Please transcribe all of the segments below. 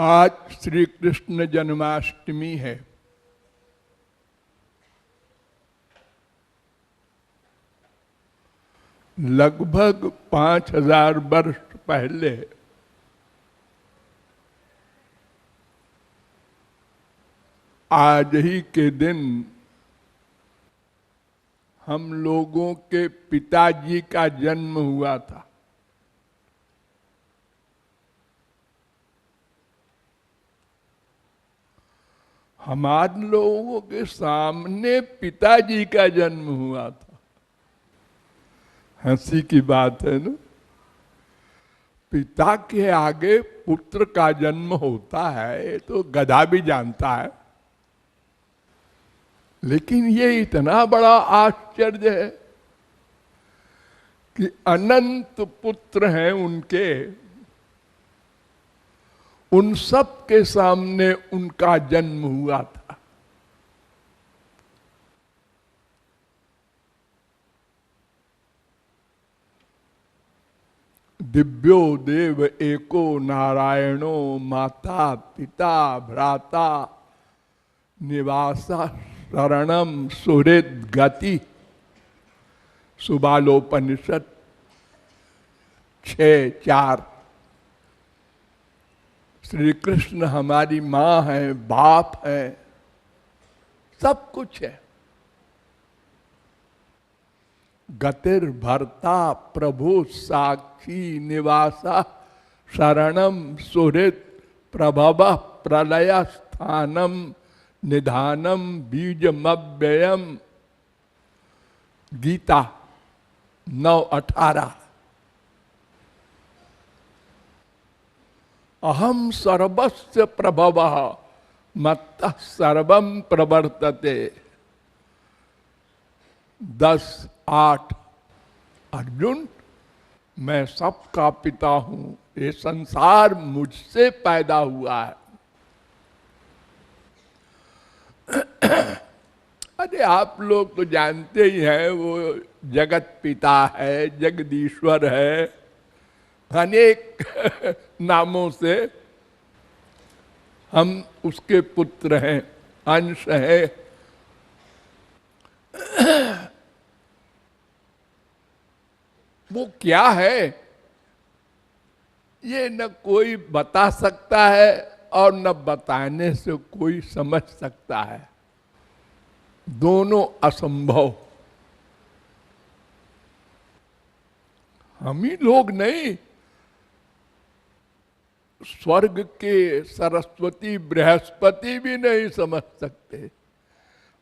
आज श्री कृष्ण जन्माष्टमी है। लगभग 5000 वर्ष पहले आज ही के दिन हम लोगों के पिताजी का जन्म हुआ था। हमारे लोगों के सामने पिताजी का जन्म हुआ था। हंसी की बात है ना। पिता के आगे पुत्र का जन्म होता है तो गधा भी जानता है, लेकिन ये इतना बड़ा आश्चर्य है कि अनंत पुत्र हैं उनके, उन सब के सामने उनका जन्म हुआ था। दिव्यो देव एको नारायणो माता पिता भ्राता निवासा शरणम सुहृद गति। सुबालोपनिषद 6:4। श्री कृष्ण हमारी माँ है, बाप है, सब कुछ है। गतिर भर्ता प्रभु साक्षी निवासा शरणम सुहृद प्रभव प्रलय स्थानम निधानम बीजमव्ययम। गीता 9:18। अहम सर्वस्य प्रभवः मत्तः सर्वं प्रवर्तते। 10:8। अर्जुन, मैं सबका पिता हूं, ये संसार मुझसे पैदा हुआ है। अरे आप लोग तो जानते ही हैं, वो जगत पिता है, जगदीश्वर है, अनेक नामों से हम उसके पुत्र हैं, अंश हैं। वो क्या है ये न कोई बता सकता है और न बताने से कोई समझ सकता है। दोनों असंभव। हम ही लोग नहीं, स्वर्ग के सरस्वती बृहस्पति भी नहीं समझ सकते।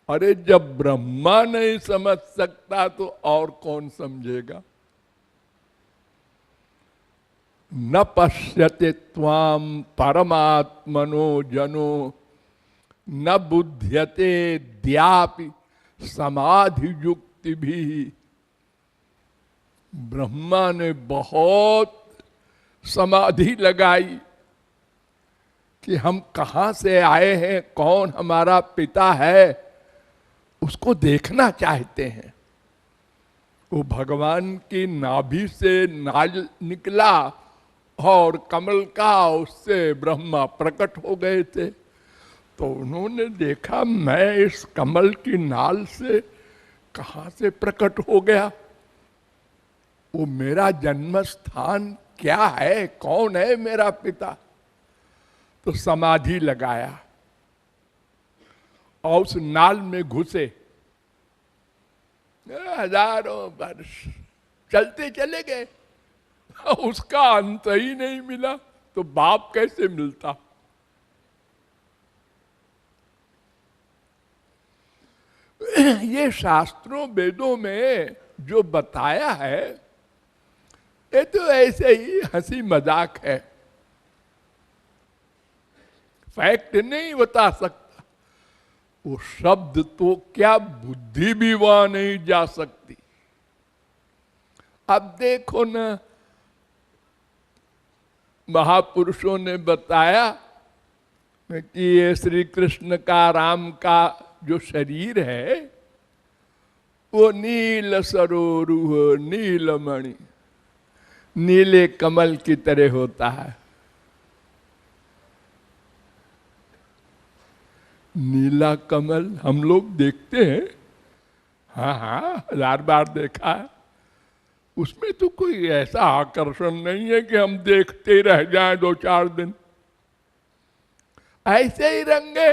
अरे जब ब्रह्मा नहीं समझ सकता तो और कौन समझेगा। न पश्यते त्वाम परमात्मनो जनो न बुध्यते द्यापि समाधि युक्ति भी। ब्रह्मा ने बहुत समाधि लगाई कि हम कहां से आए हैं, कौन हमारा पिता है, उसको देखना चाहते हैं। वो भगवान की नाभि से नाल निकला और कमल का उससे ब्रह्मा प्रकट हो गए थे। तो उन्होंने देखा, मैं इस कमल की नाल से कहां से प्रकट हो गया, वो मेरा जन्म स्थान क्या है, कौन है मेरा पिता। तो समाधि लगाया और उस नाल में घुसे। हजारों वर्ष चलते चले गए, उसका अंत ही नहीं मिला, तो बाप कैसे मिलता। ये शास्त्रों वेदों में जो बताया है, ये तो ऐसे ही हंसी मजाक है, फैक्ट नहीं बता सकता। वो शब्द तो क्या बुद्धि भी वहां नहीं जा सकती। अब देखो ना, महापुरुषों ने बताया कि ये श्री कृष्ण का, राम का जो शरीर है वो नील सरोरुह नीलमणि, नीले कमल की तरह होता है। नीला कमल हम लोग देखते हैं, हाँ हाँ, 1000 बार देखा है। उसमें तो कोई ऐसा आकर्षण नहीं है कि हम देखते ही रह जाएं 2-4 दिन। ऐसे ही रंगे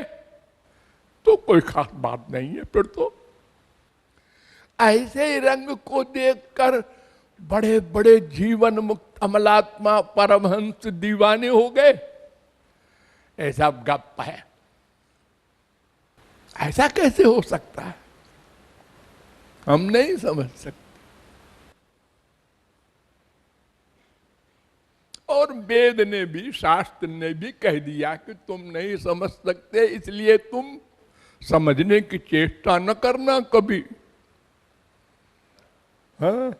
तो कोई खास बात नहीं है। फिर तो ऐसे ही रंग को देखकर बड़े बड़े जीवन मुक्त अमलात्मा परमहंस दीवाने हो गए, ऐसा गप है। ऐसा कैसे हो सकता है, हम नहीं समझ सकते। और वेद ने भी, शास्त्र ने भी कह दिया कि तुम नहीं समझ सकते, इसलिए तुम समझने की चेष्टा न करना कभी। हाँ,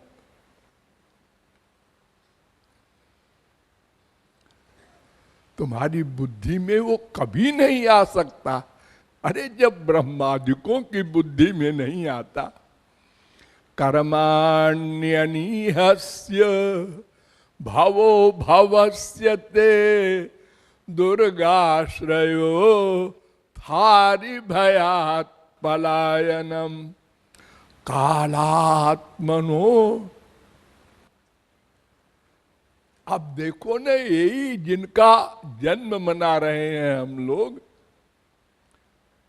तुम्हारी बुद्धि में वो कभी नहीं आ सकता। अरे जब ब्रह्मादिकों की बुद्धि में नहीं आता, कर्माण्यनीहस्य भवो भवस्य ते दुर्गाश्रयो थारि भयात् पलायनम कालात्मनो। अब देखो ना, यही जिनका जन्म मना रहे हैं हम लोग,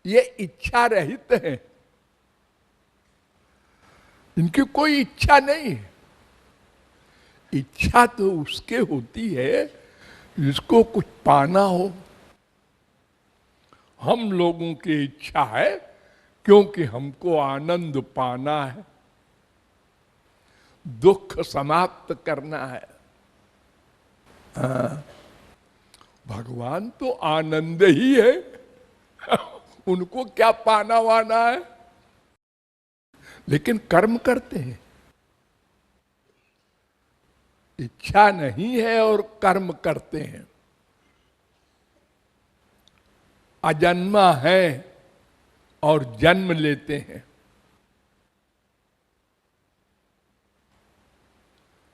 ये इच्छा रहित हैं, इनकी कोई इच्छा नहीं है। इच्छा तो उसके होती है जिसको कुछ पाना हो। हम लोगों की इच्छा है क्योंकि हमको आनंद पाना है, दुख समाप्त करना है। भगवान तो आनंद ही है, उनको क्या पाना वाना है, लेकिन कर्म करते हैं। इच्छा नहीं है और कर्म करते हैं। अजन्मा है और जन्म लेते हैं।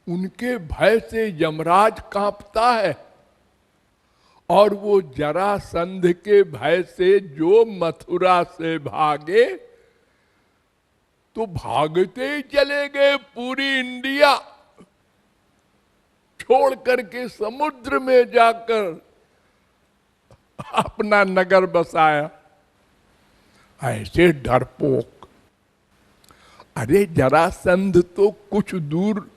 उनके भय से यमराज कांपता है, और वो जरासंध के भय से जो मथुरा से भागे तो भागते ही चले गए, पूरी इंडिया छोड़ करके समुद्र में जाकर अपना नगर बसाया। ऐसे डरपोक। अरे जरासंध तो कुछ दूर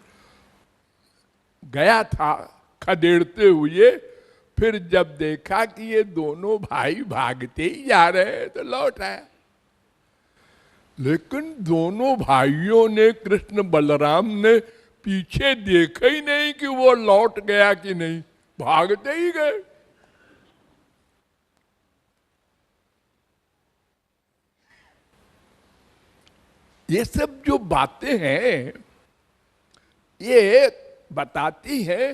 गया था खदेड़ते हुए, फिर जब देखा कि ये दोनों भाई भागते ही जा रहे हैं तो लौट आया। लेकिन दोनों भाइयों ने, कृष्ण बलराम ने पीछे देखा ही नहीं कि वो लौट गया कि नहीं, भागते ही गए। ये सब जो बातें हैं ये बताती है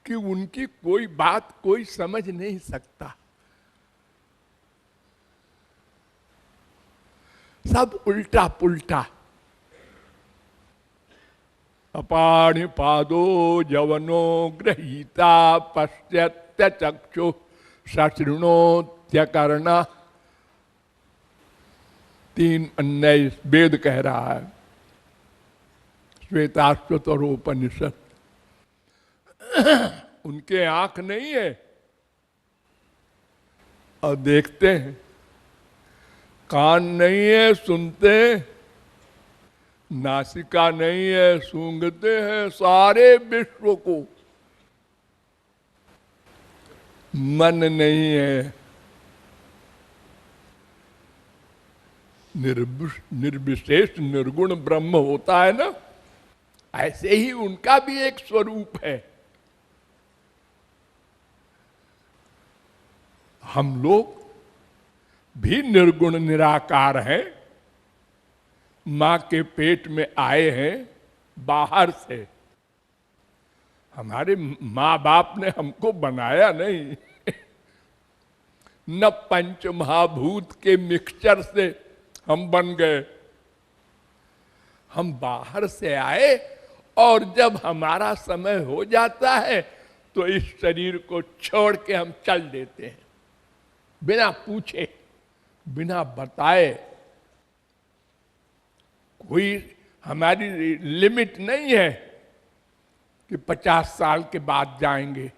कि उनकी कोई बात कोई समझ नहीं सकता। सब उल्टा पुल्टा। अपाणि पादो जवनो गृहीता पश्यत्य चक्षु सशृणोत्यकर्ण। 3:19 वेद कह रहा है, श्वेताश्वतरोपनिषद। उनके आंख नहीं है और देखते हैं, कान नहीं है सुनते हैं, नासिका नहीं है सूंघते हैं सारे विश्व को। मन नहीं है, निर्विशेष निर्गुण ब्रह्म होता है ना, ऐसे ही उनका भी एक स्वरूप है। हम लोग भी निर्गुण निराकार हैं, मां के पेट में आए हैं बाहर से। हमारे माँ बाप ने हमको बनाया नहीं। न पंच महाभूत के मिक्सचर से हम बन गए। हम बाहर से आए और जब हमारा समय हो जाता है तो इस शरीर को छोड़ के हम चल देते हैं बिना पूछे। बिना बताए। कोई हमारी लिमिट नहीं है कि 50 साल के बाद जाएंगे।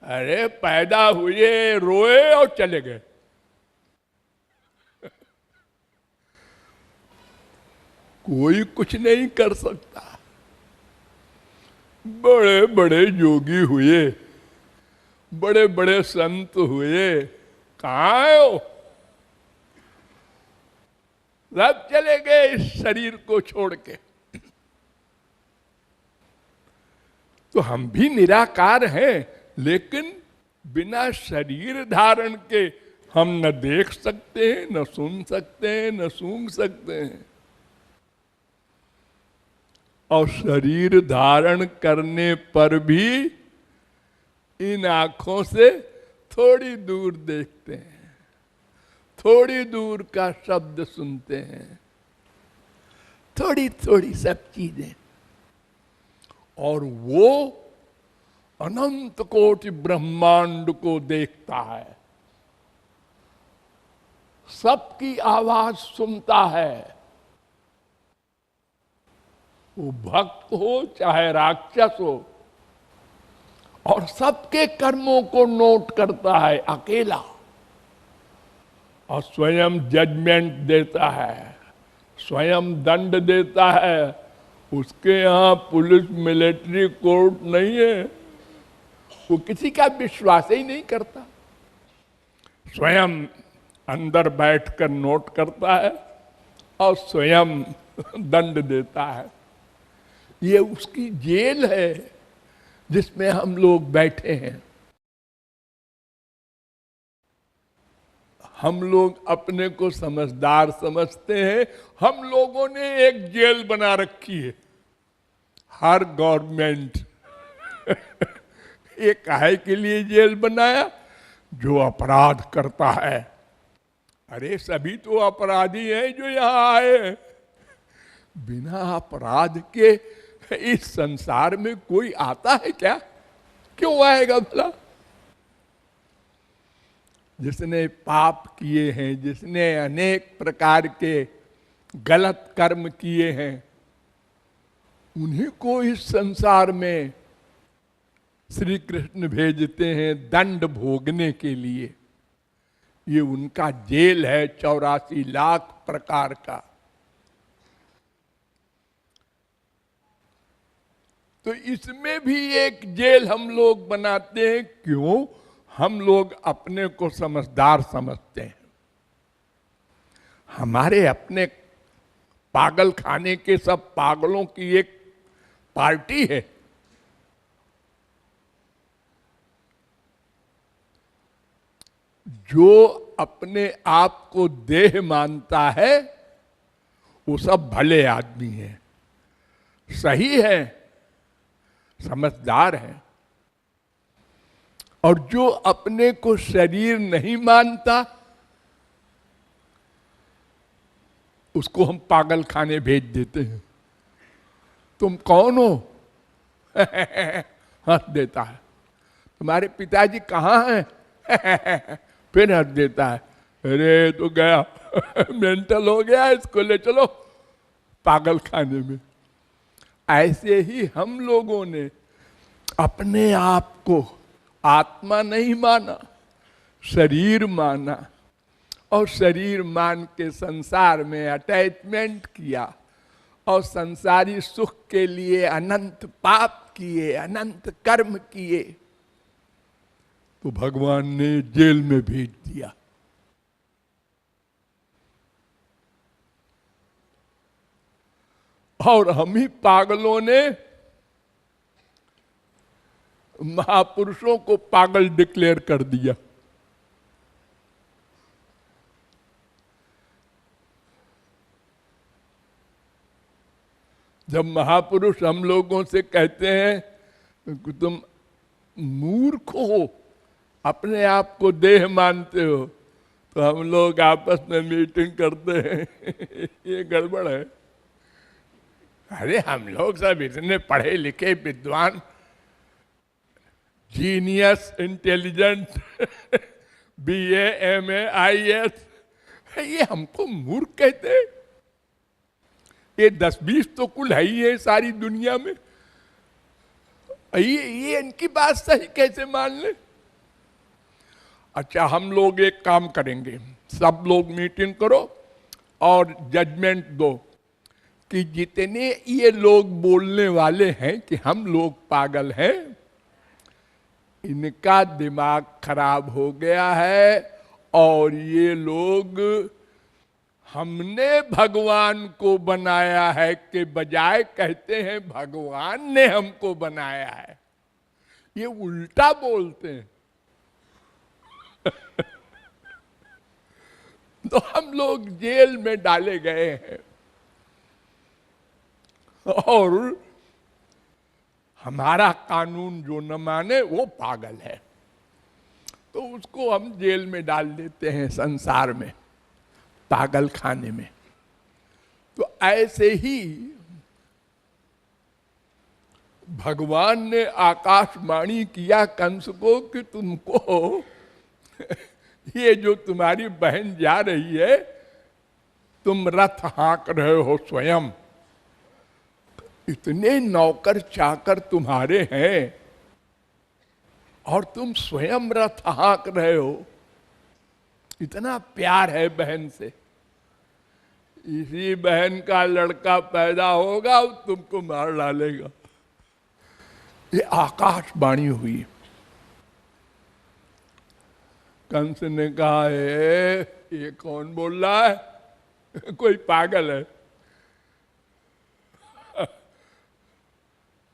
अरे पैदा हुए, रोए और चले गए। कोई कुछ नहीं कर सकता। बड़े बड़े योगी हुए, बड़े बड़े संत हुए, कहाँ है वो? सब चले गए इस शरीर को छोड़ के। तो हम भी निराकार हैं, लेकिन बिना शरीर धारण के हम न देख सकते हैं, न सुन सकते हैं, न सूंघ सकते हैं। और शरीर धारण करने पर भी इन आंखों से थोड़ी दूर देखते हैं, थोड़ी दूर का शब्द सुनते हैं, थोड़ी थोड़ी सब चीजें। और वो अनंत कोटि ब्रह्मांड को देखता है, सबकी आवाज सुनता है। वो भक्त हो चाहे राक्षस हो, और सबके कर्मों को नोट करता है अकेला, और स्वयं जजमेंट देता है, स्वयं दंड देता है। उसके यहाँ पुलिस मिलिट्री कोर्ट नहीं है, वो किसी का विश्वास ही नहीं करता। स्वयं अंदर बैठकर नोट करता है और स्वयं दंड देता है। ये उसकी जेल है जिसमें हम लोग बैठे हैं। हम लोग अपने को समझदार समझते हैं। हम लोगों ने एक जेल बना रखी है, हर गवर्नमेंट। ये काहे के लिए जेल बनाया? जो अपराध करता है। अरे सभी तो अपराधी हैं जो यहां आए हैं। बिना अपराध के इस संसार में कोई आता है क्या? क्यों आएगा भला? जिसने पाप किए हैं, जिसने अनेक प्रकार के गलत कर्म किए हैं, उन्हीं को इस संसार में श्री कृष्ण भेजते हैं दंड भोगने के लिए। ये उनका जेल है 84 लाख प्रकार का। तो इसमें भी एक जेल हम लोग बनाते हैं। क्यों? हम लोग अपने को समझदार समझते हैं। हमारे अपने पागल खाने के सब पागलों की एक पार्टी है। जो अपने आप को देह मानता है वो सब भले आदमी हैं, सही है, समझदार है। और जो अपने को शरीर नहीं मानता उसको हम पागल खाने भेज देते हैं। तुम कौन हो? हंस देता है। तुम्हारे पिताजी कहाँ हैं? फिर हंस देता है। अरे तो गया मेंटल हो गया, इसको ले चलो पागल खाने में। ऐसे ही हम लोगों ने अपने आप को आत्मा नहीं माना, शरीर माना, और शरीर मान के संसार में अटैचमेंट किया, और संसारी सुख के लिए अनंत पाप किए, अनंत कर्म किए। तो भगवान ने जेल में भेज दिया। और हम ही पागलों ने महापुरुषों को पागल डिक्लेयर कर दिया। जब महापुरुष हम लोगों से कहते हैं कि तुम मूर्ख हो, अपने आप को देह मानते हो, तो हम लोग आपस में मीटिंग करते हैं ये गड़बड़ है। अरे हम लोग सब इतने पढ़े लिखे विद्वान, genius, intelligent, BA, MA, IAS, ये हमको मूर्ख कहते हैं। ये 10-20 तो कुल है ही है सारी दुनिया में, ये इनकी बात सही कैसे मान ले। अच्छा, हम लोग एक काम करेंगे, सब लोग मीटिंग करो और जजमेंट दो कि जितने ये लोग बोलने वाले हैं कि हम लोग पागल हैं, इनका दिमाग खराब हो गया है और ये लोग हमने भगवान को बनाया है के बजाय कहते हैं भगवान ने हमको बनाया है। ये उल्टा बोलते हैं। तो हम लोग जेल में डाले गए हैं और हमारा कानून जो न माने वो पागल है, तो उसको हम जेल में डाल देते हैं, संसार में, पागल खाने में। तो ऐसे ही भगवान ने आकाशवाणी किया कंस को कि तुमको ये जो तुम्हारी बहन जा रही है, तुम रथ हाँक रहे हो स्वयं, इतने नौकर चाकर तुम्हारे हैं और तुम स्वयं रथ हाँक रहे हो, इतना प्यार है बहन से, इसी बहन का लड़का पैदा होगा तुमको मार डालेगा। ये आकाशवाणी हुई। कंस ने कहा ये कौन बोल रहा है, कोई पागल है,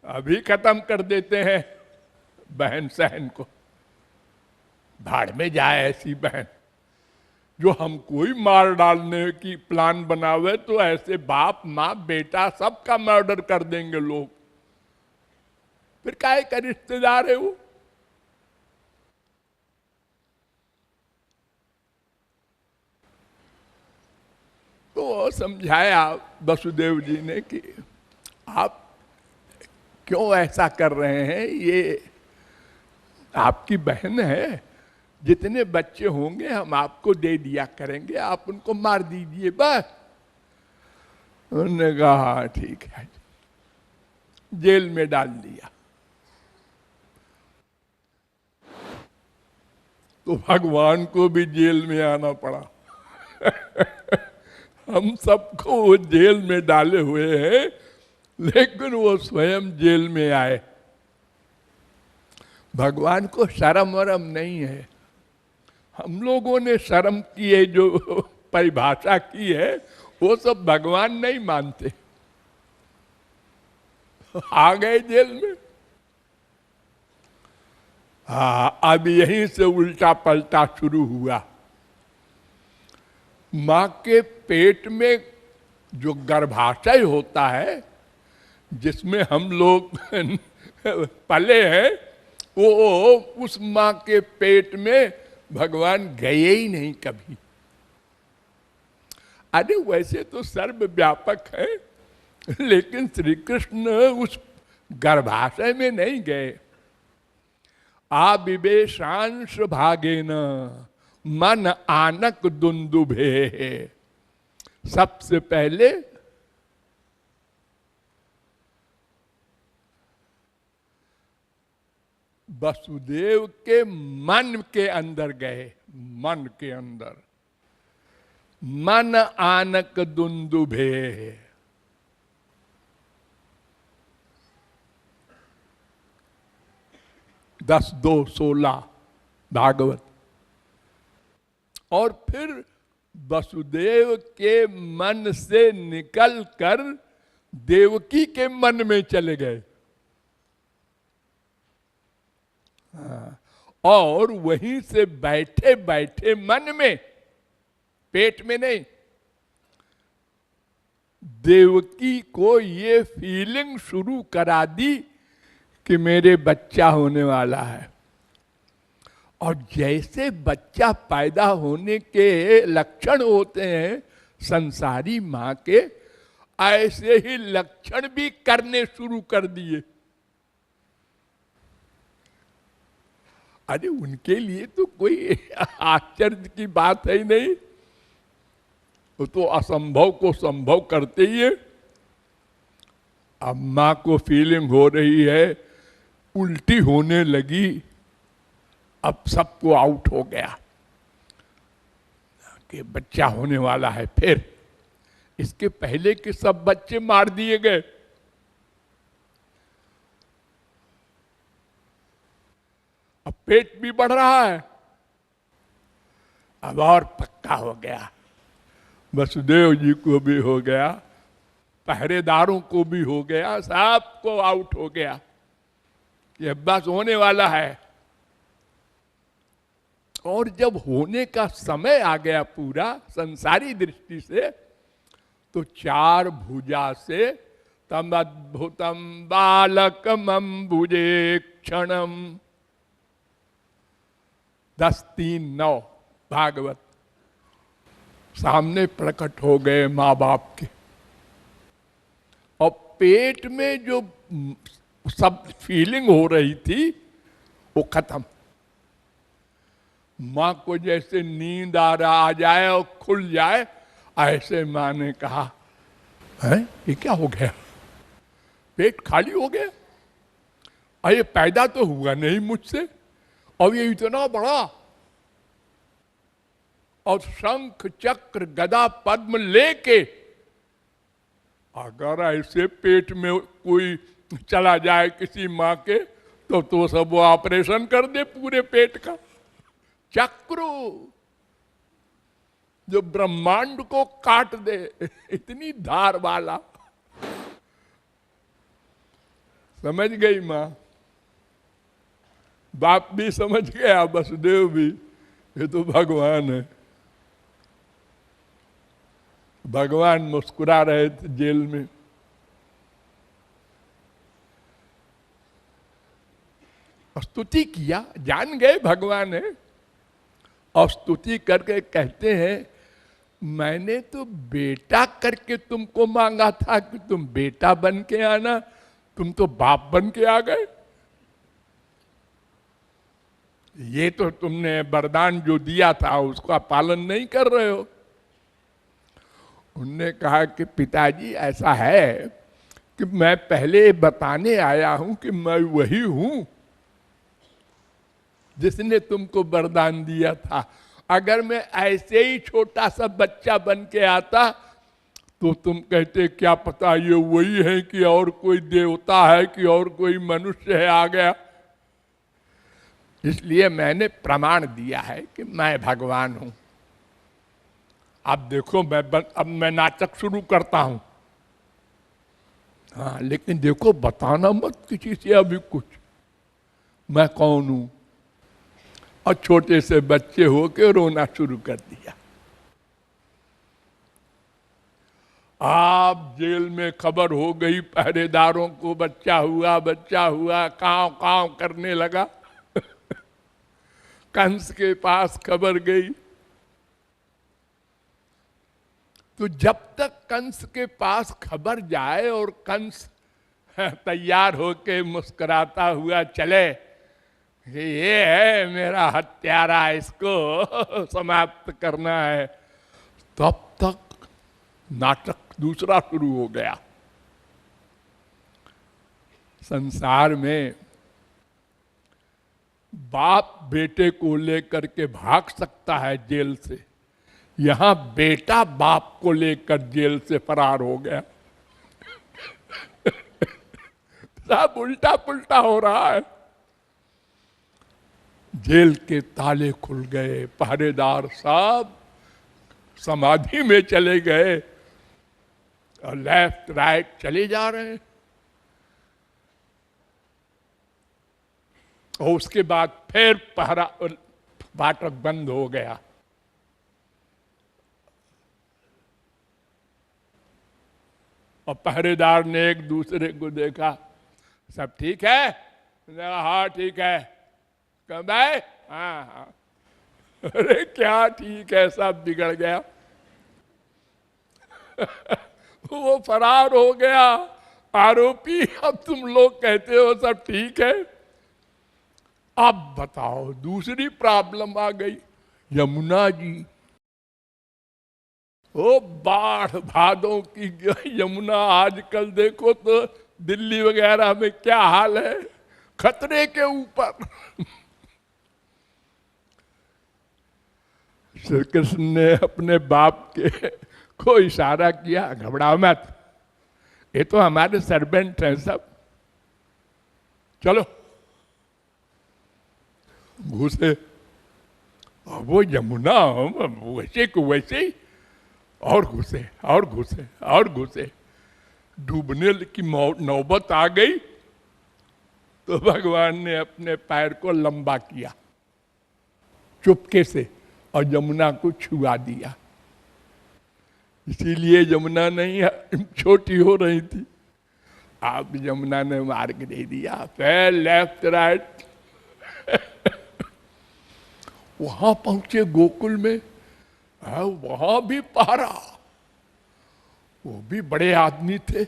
अभी खत्म कर देते हैं बहन सहन को। भाड़ में जाए ऐसी बहन जो हमको ही मार डालने की प्लान बनावे, तो ऐसे बाप माँ बेटा सबका मर्डर कर देंगे लोग, फिर काहे का रिश्तेदार है वो। तो समझाया वसुदेव जी ने कि आप क्यों ऐसा कर रहे हैं, ये आपकी बहन है, जितने बच्चे होंगे हम आपको दे दिया करेंगे, आप उनको मार दीजिए बस। उन्होंने कहा ठीक है, जेल में डाल दिया। तो भगवान को भी जेल में आना पड़ा। हम सबको वो जेल में डाले हुए हैं, लेकिन वो स्वयं जेल में आए। भगवान को शर्म वरम नहीं है। हम लोगों ने शर्म की है, जो परिभाषा की है, वो सब भगवान नहीं मानते। आ गए जेल में। हाँ, अब यहीं से उल्टा पलटा शुरू हुआ। माँ के पेट में जो गर्भाशय होता है, जिसमें हम लोग पले हैं, वो उस माँ के पेट में भगवान गए ही नहीं कभी। अरे वैसे तो सर्वव्यापक है, लेकिन श्री कृष्ण उस गर्भाशय में नहीं गए। आविवेशांश भागेन मन आनक दुंदुभे। सबसे पहले वसुदेव के मन के अंदर गए, मन के अंदर, मन आनक दुंदुभे। 10:2:16 भागवत। और फिर वसुदेव के मन से निकलकर देवकी के मन में चले गए। और वहीं से बैठे बैठे मन में, पेट में नहीं, देवकी को ये फीलिंग शुरू करा दी कि मेरे बच्चा होने वाला है। और जैसे बच्चा पैदा होने के लक्षण होते हैं संसारी मां के, ऐसे ही लक्षण भी करने शुरू कर दिए। अरे उनके लिए तो कोई आश्चर्य की बात है ही नहीं। वो तो असंभव को संभव करते ही है। अब माँ को फीलिंग हो रही है, उल्टी होने लगी, अब सबको आउट हो गया कि बच्चा होने वाला है। फिर इसके पहले के सब बच्चे मार दिए गए। अब पेट भी बढ़ रहा है, अब और पक्का हो गया। वसुदेव जी को भी हो गया, पहरेदारों को भी हो गया, सबको आउट हो गया, ये बस होने वाला है। और जब होने का समय आ गया पूरा संसारी दृष्टि से, तो चार भुजा से तम अद्भुतम बालकम अम्बुजे क्षणम 10:3-9 भागवत सामने प्रकट हो गए माँ बाप के। और पेट में जो सब फीलिंग हो रही थी वो खत्म। माँ को जैसे नींद आ जाए और खुल जाए, ऐसे माँ ने कहा, है ये क्या हो गया, पेट खाली हो गया, और ये पैदा तो हुआ नहीं मुझसे, और ये इतना बड़ा, और शंख चक्र गदा पद्म लेके, अगर ऐसे पेट में कोई चला जाए किसी माँ के, तो सब वो ऑपरेशन कर दे पूरे पेट का। चक्र जो ब्रह्मांड को काट दे, इतनी धार वाला। समझ गई माँ, बाप भी समझ गया, वसुदेव भी, ये तो भगवान है। भगवान मुस्कुरा रहे थे जेल में। स्तुति किया, जान गए भगवान है, और स्तुति करके कहते हैं, मैंने तो बेटा करके तुमको मांगा था कि तुम बेटा बन के आना, तुम तो बाप बन के आ गए। ये तो तुमने वरदान जो दिया था उसका पालन नहीं कर रहे हो। उनने कहा कि पिताजी ऐसा है कि मैं पहले बताने आया हूं कि मैं वही हूं जिसने तुमको वरदान दिया था। अगर मैं ऐसे ही छोटा सा बच्चा बन के आता तो तुम कहते क्या पता ये वही है कि और कोई देवता है कि और कोई मनुष्य है आ गया। इसलिए मैंने प्रमाण दिया है कि मैं भगवान हूं। अब देखो अब मैं नाटक शुरू करता हूं। हाँ, लेकिन देखो बताना मत किसी से अभी कुछ, मैं कौन हूं। और छोटे से बच्चे होके रोना शुरू कर दिया। आप जेल में खबर हो गई, पहरेदारों को बच्चा हुआ, कांव कांव करने लगा। कंस के पास खबर गई। तो जब तक कंस के पास खबर जाए और कंस तैयार होके मुस्कुराता हुआ चले, ये है मेरा हत्यारा, इसको समाप्त करना है, तब तक नाटक दूसरा शुरू हो गया। संसार में बाप बेटे को लेकर के भाग सकता है जेल से, यहां बेटा बाप को लेकर जेल से फरार हो गया। सब उल्टा पुल्टा हो रहा है। जेल के ताले खुल गए, पहरेदार सब समाधि में चले गए और लेफ्ट राइट चले जा रहे हैं। और उसके बाद फिर पहरा फाटक बंद हो गया। और पहरेदार ने एक दूसरे को देखा, सब ठीक है? हाँ ठीक है। कब भाई? हाँ हाँ। अरे क्या ठीक है, सब बिगड़ गया। वो फरार हो गया आरोपी। अब तुम लोग कहते हो सब ठीक है। अब बताओ दूसरी प्रॉब्लम आ गई, यमुना जी। ओ बाढ़ भादों की यमुना आजकल देखो तो दिल्ली वगैरह में क्या हाल है, खतरे के ऊपर। श्री कृष्ण ने अपने बाप के को इशारा किया, घबराओ मत, ये तो हमारे सर्वेंट हैं सब, चलो। घुसे, वो यमुना वैसे को वैसे ही, और घुसे और घुसे और घुसे, डूबने की नौबत आ गई तो भगवान ने अपने पैर को लंबा किया चुपके से और यमुना को छुआ दिया। इसीलिए यमुना नहीं छोटी हो रही थी, आप यमुना ने मार्ग दे दिया, फिर लेफ्ट राइट। वहां पहुंचे गोकुल में, वहां भी पहरा, वो भी बड़े आदमी थे,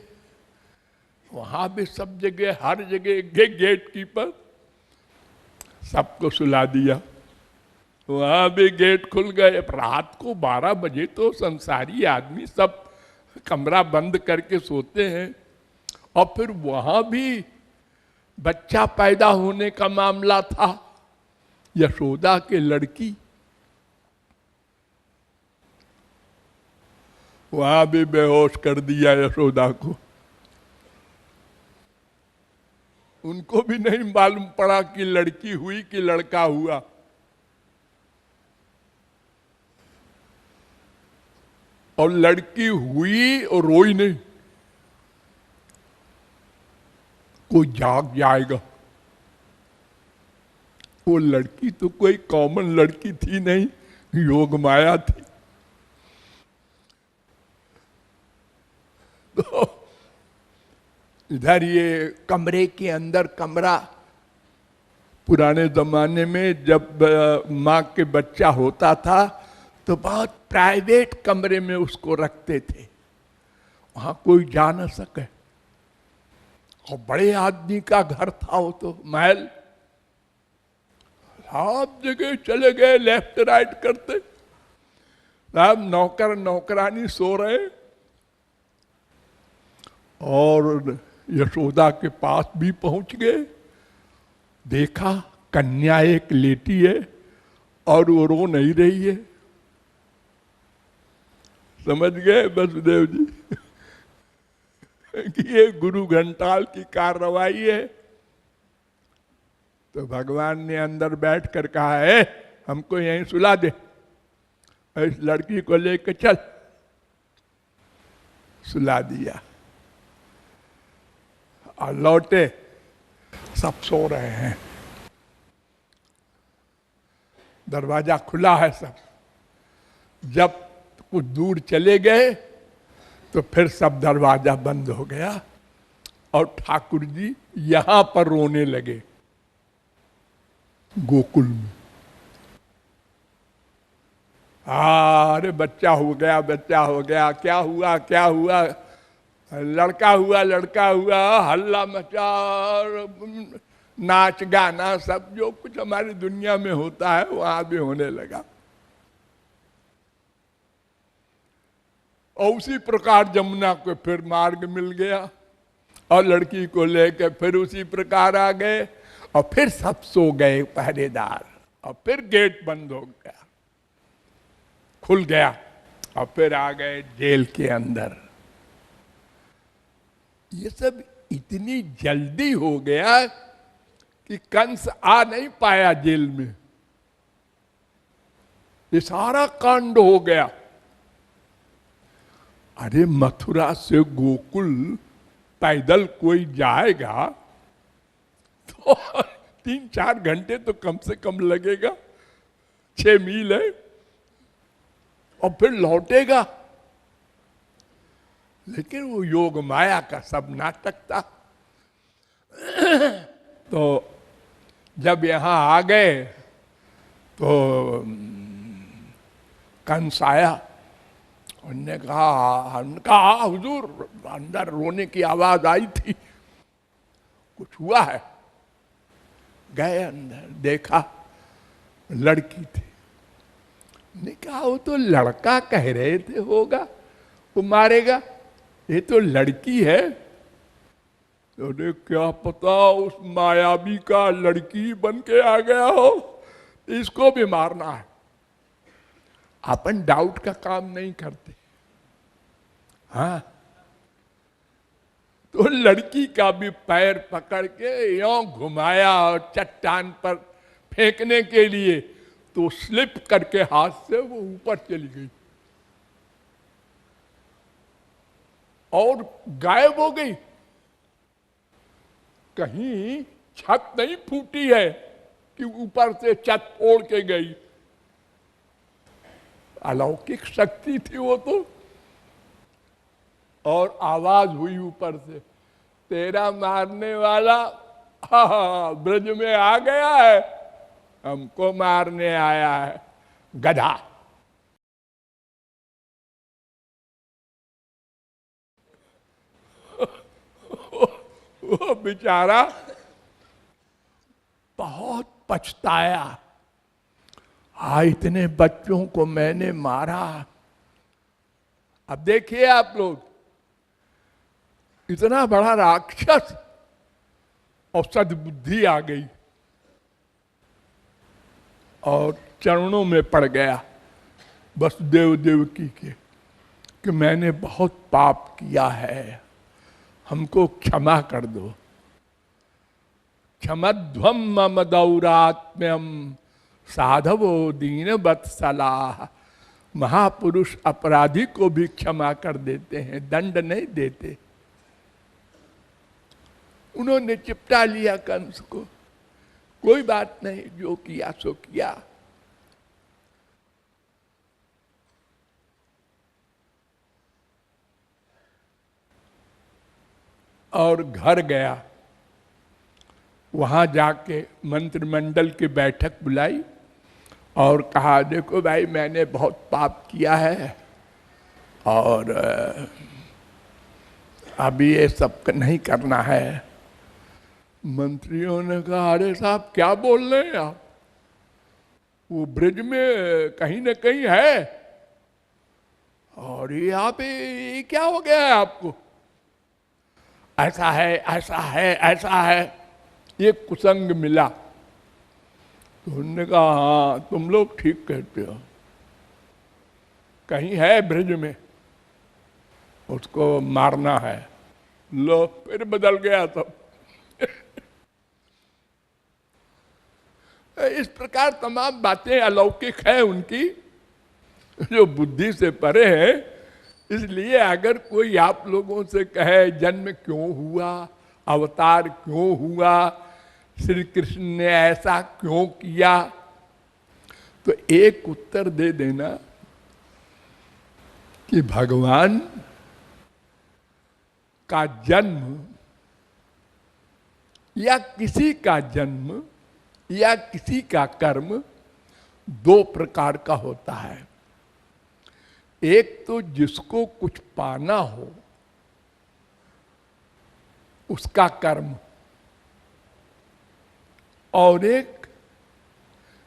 वहां भी सब जगह हर जगह गेट कीपर, सबको सुला दिया। वहां भी गेट खुल गए। रात को 12 बजे तो संसारी आदमी सब कमरा बंद करके सोते हैं। और फिर वहां भी बच्चा पैदा होने का मामला था, यशोदा के लड़की, वहां भी बेहोश कर दिया यशोदा को। उनको भी नहीं मालूम पड़ा कि लड़की हुई कि लड़का हुआ। और लड़की हुई और रोई नहीं, कोई जाग जाएगा। वो लड़की तो कोई कॉमन लड़की थी नहीं, योग माया थी। तो इधर ये कमरे के अंदर कमरा, पुराने जमाने में जब माँ के बच्चा होता था तो बहुत प्राइवेट कमरे में उसको रखते थे, वहां कोई जा न सके। और बड़े आदमी का घर था वो, तो महल, सब जगह चले गए लेफ्ट राइट करते, सब नौकर नौकरानी सो रहे। और यशोदा के पास भी पहुंच गए, देखा कन्या एक लेटी है और वो रो नहीं रही है। समझ गए वसुदेव जी कि ये गुरु घंटाल की कार्रवाई है। तो भगवान ने अंदर बैठ कर कहा है, हमको यहीं सुला दे, इस लड़की को लेकर चल। सुला दिया और लौटे, सब सो रहे हैं, दरवाजा खुला है सब। जब कुछ दूर चले गए तो फिर सब दरवाजा बंद हो गया और ठाकुर जी यहां पर रोने लगे गोकुल में। अरे बच्चा हो गया, बच्चा हो गया, क्या हुआ क्या हुआ, लड़का हुआ लड़का हुआ, हल्ला मचा, नाच गाना सब जो कुछ हमारी दुनिया में होता है वहां भी होने लगा। और उसी प्रकार यमुना को फिर मार्ग मिल गया और लड़की को लेकर फिर उसी प्रकार आ गए और फिर सब सो गए पहरेदार, और फिर गेट बंद हो गया, खुल गया और फिर आ गए जेल के अंदर। ये सब इतनी जल्दी हो गया कि कंस आ नहीं पाया जेल में, ये सारा कांड हो गया। अरे मथुरा से गोकुल पैदल कोई जाएगा तो 3-4 घंटे तो कम से कम लगेगा, 6 मील है, और फिर लौटेगा। लेकिन वो योग माया का सब नाटक था। तो जब यहां आ गए तो कंस आया, उनने कहा हुजूर, अंदर रोने की आवाज आई थी, कुछ हुआ है? गए अंदर, देखा लड़की थी, ने कहा वो तो लड़का कह रहे थे होगा, वो मारेगा, ये तो लड़की है। तो क्या पता उस मायावी का लड़की बन के आ गया हो, इसको भी मारना है। अपन डाउट का काम नहीं करते। हाँ, तो लड़की का भी पैर पकड़ के यों घुमाया और चट्टान पर फेंकने के लिए, तो स्लिप करके हाथ से वो ऊपर चली गई और गायब हो गई। कहीं छत नहीं फूटी है कि ऊपर से छत फोड़ के गई। अलौकिक शक्ति थी वो तो। और आवाज हुई ऊपर से, तेरा मारने वाला ब्रज में आ गया है, हमको मारने आया है गधा। वो बेचारा बहुत पछताया, इतने बच्चों को मैंने मारा। अब देखिए आप लोग, इतना बड़ा राक्षस और सद्बुद्धि आ गई और चरणों में पड़ गया वसुदेव देवकी के कि मैंने बहुत पाप किया है, हमको क्षमा कर दो। क्षमध्वम मम दौरात्म्यम साधवो दीन वत्सलाः। महापुरुष अपराधी को भी क्षमा कर देते हैं, दंड नहीं देते। उन्होंने चिपटा लिया कंस को, कोई बात नहीं, जो किया सो किया। और घर गया, वहां जाके मंत्रिमंडल की बैठक बुलाई और कहा देखो भाई मैंने बहुत पाप किया है और अभी ये सब नहीं करना है। मंत्रियों ने कहा अरे साहब क्या बोल रहे हैं आप, वो ब्रिज में कहीं न कहीं है और यहाँ पे ये क्या हो गया है आपको, ऐसा है ऐसा है ऐसा है, ये कुसंग मिला। तो उन्होंने कहा हाँ तुम लोग ठीक कहते हो, कहीं है ब्रिज में, उसको मारना है। लो फिर बदल गया सब। इस प्रकार तमाम बातें अलौकिक है उनकी, जो बुद्धि से परे है। इसलिए अगर कोई आप लोगों से कहे जन्म क्यों हुआ, अवतार क्यों हुआ, श्री कृष्ण ने ऐसा क्यों किया, तो एक उत्तर दे देना कि भगवान का जन्म या किसी का जन्म या किसी का कर्म दो प्रकार का होता है। एक तो जिसको कुछ पाना हो उसका कर्म, और एक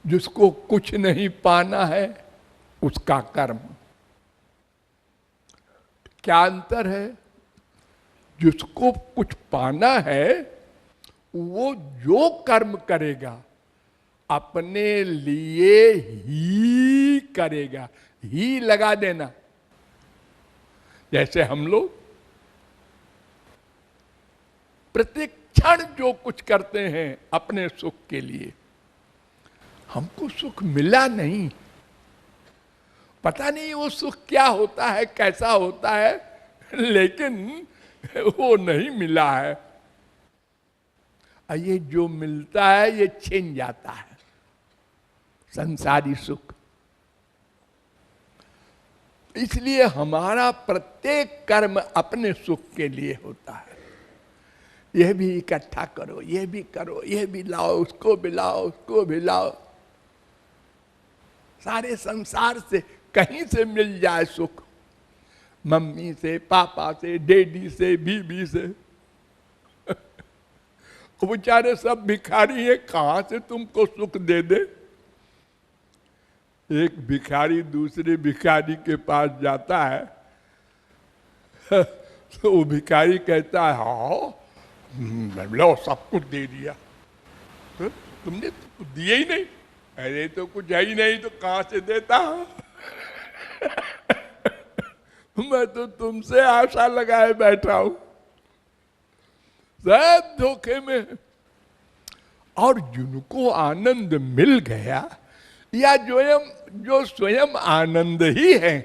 जिसको कुछ नहीं पाना है उसका कर्म। क्या अंतर है? जिसको कुछ पाना है वो जो कर्म करेगा अपने लिए ही करेगा, ही लगा देना। जैसे हम लोग प्रत्येक क्षण जो कुछ करते हैं अपने सुख के लिए, हमको सुख मिला नहीं, पता नहीं वो सुख क्या होता है, कैसा होता है, लेकिन वो नहीं मिला है। ये जो मिलता है ये छिन जाता है, संसारी सुख। इसलिए हमारा प्रत्येक कर्म अपने सुख के लिए होता है। यह भी इकट्ठा करो, यह भी करो, यह भी लाओ, उसको भी लाओ, उसको भी लाओ। सारे संसार से कहीं से मिल जाए सुख, मम्मी से, पापा से, डैडी से, बीबी से। बेचारे सब भिखारी हैं, कहां से तुमको सुख दे दे। एक भिखारी दूसरे भिखारी के पास जाता है तो वो भिखारी कहता है हाँ लो सब कुछ दे दिया। तो तुमने तो दिए ही नहीं। अरे तो कुछ है ही नहीं तो कहां से देता मैं तो तुमसे आशा लगाए बैठा हूं। सब धोखे में। और जिनको आनंद मिल गया या जो स्वयं आनंद ही है,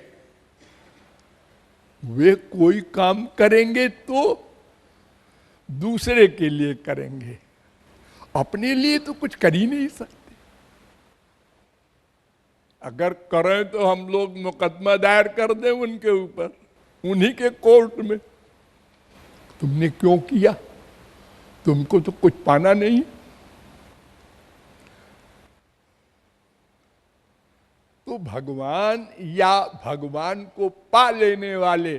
वे कोई काम करेंगे तो दूसरे के लिए करेंगे, अपने लिए तो कुछ कर ही नहीं सकते। अगर करें तो हम लोग मुकदमा दायर कर दें उनके ऊपर, उन्हीं के कोर्ट में। तुमने क्यों किया? तुमको तो कुछ पाना नहीं। तो भगवान या भगवान को पा लेने वाले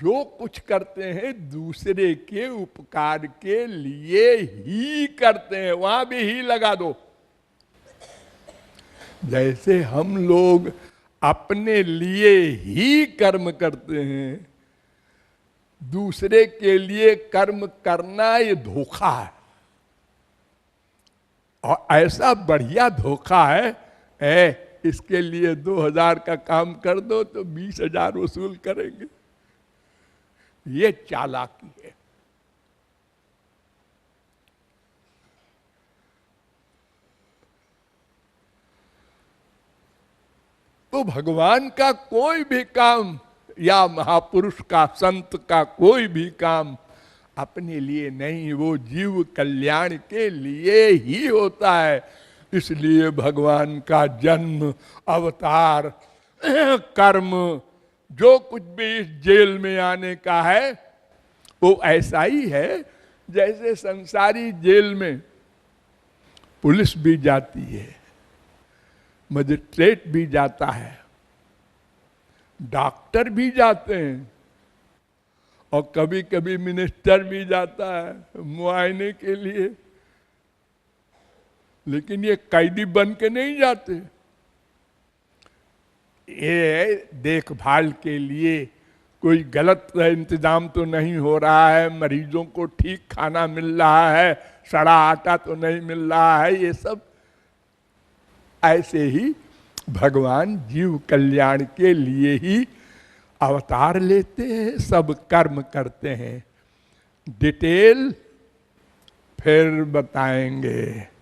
जो कुछ करते हैं दूसरे के उपकार के लिए ही करते हैं। वहां भी ही लगा दो। जैसे हम लोग अपने लिए ही कर्म करते हैं, दूसरे के लिए कर्म करना ये धोखा है। और ऐसा बढ़िया धोखा है इसके लिए 2000 का काम कर दो तो 20,000 वसूल करेंगे। ये चालाकी है। तो भगवान का कोई भी काम या महापुरुष का, संत का कोई भी काम अपने लिए नहीं, वो जीव कल्याण के लिए ही होता है। इसलिए भगवान का जन्म, अवतार, कर्म, जो कुछ भी इस जेल में आने का है वो ऐसा ही है जैसे संसारी जेल में पुलिस भी जाती है, मजिस्ट्रेट भी जाता है, डॉक्टर भी जाते हैं और कभी कभी मिनिस्टर भी जाता है मुआयने के लिए। लेकिन ये कैदी बन के नहीं जाते। ये देखभाल के लिए कोई गलत इंतजाम तो नहीं हो रहा है, मरीजों को ठीक खाना मिल रहा है, सड़ा आटा तो नहीं मिल रहा है, ये सब ऐसे ही भगवान जीव कल्याण के लिए ही अवतार लेते हैं, सब कर्म करते हैं। डिटेल फिर बताएंगे।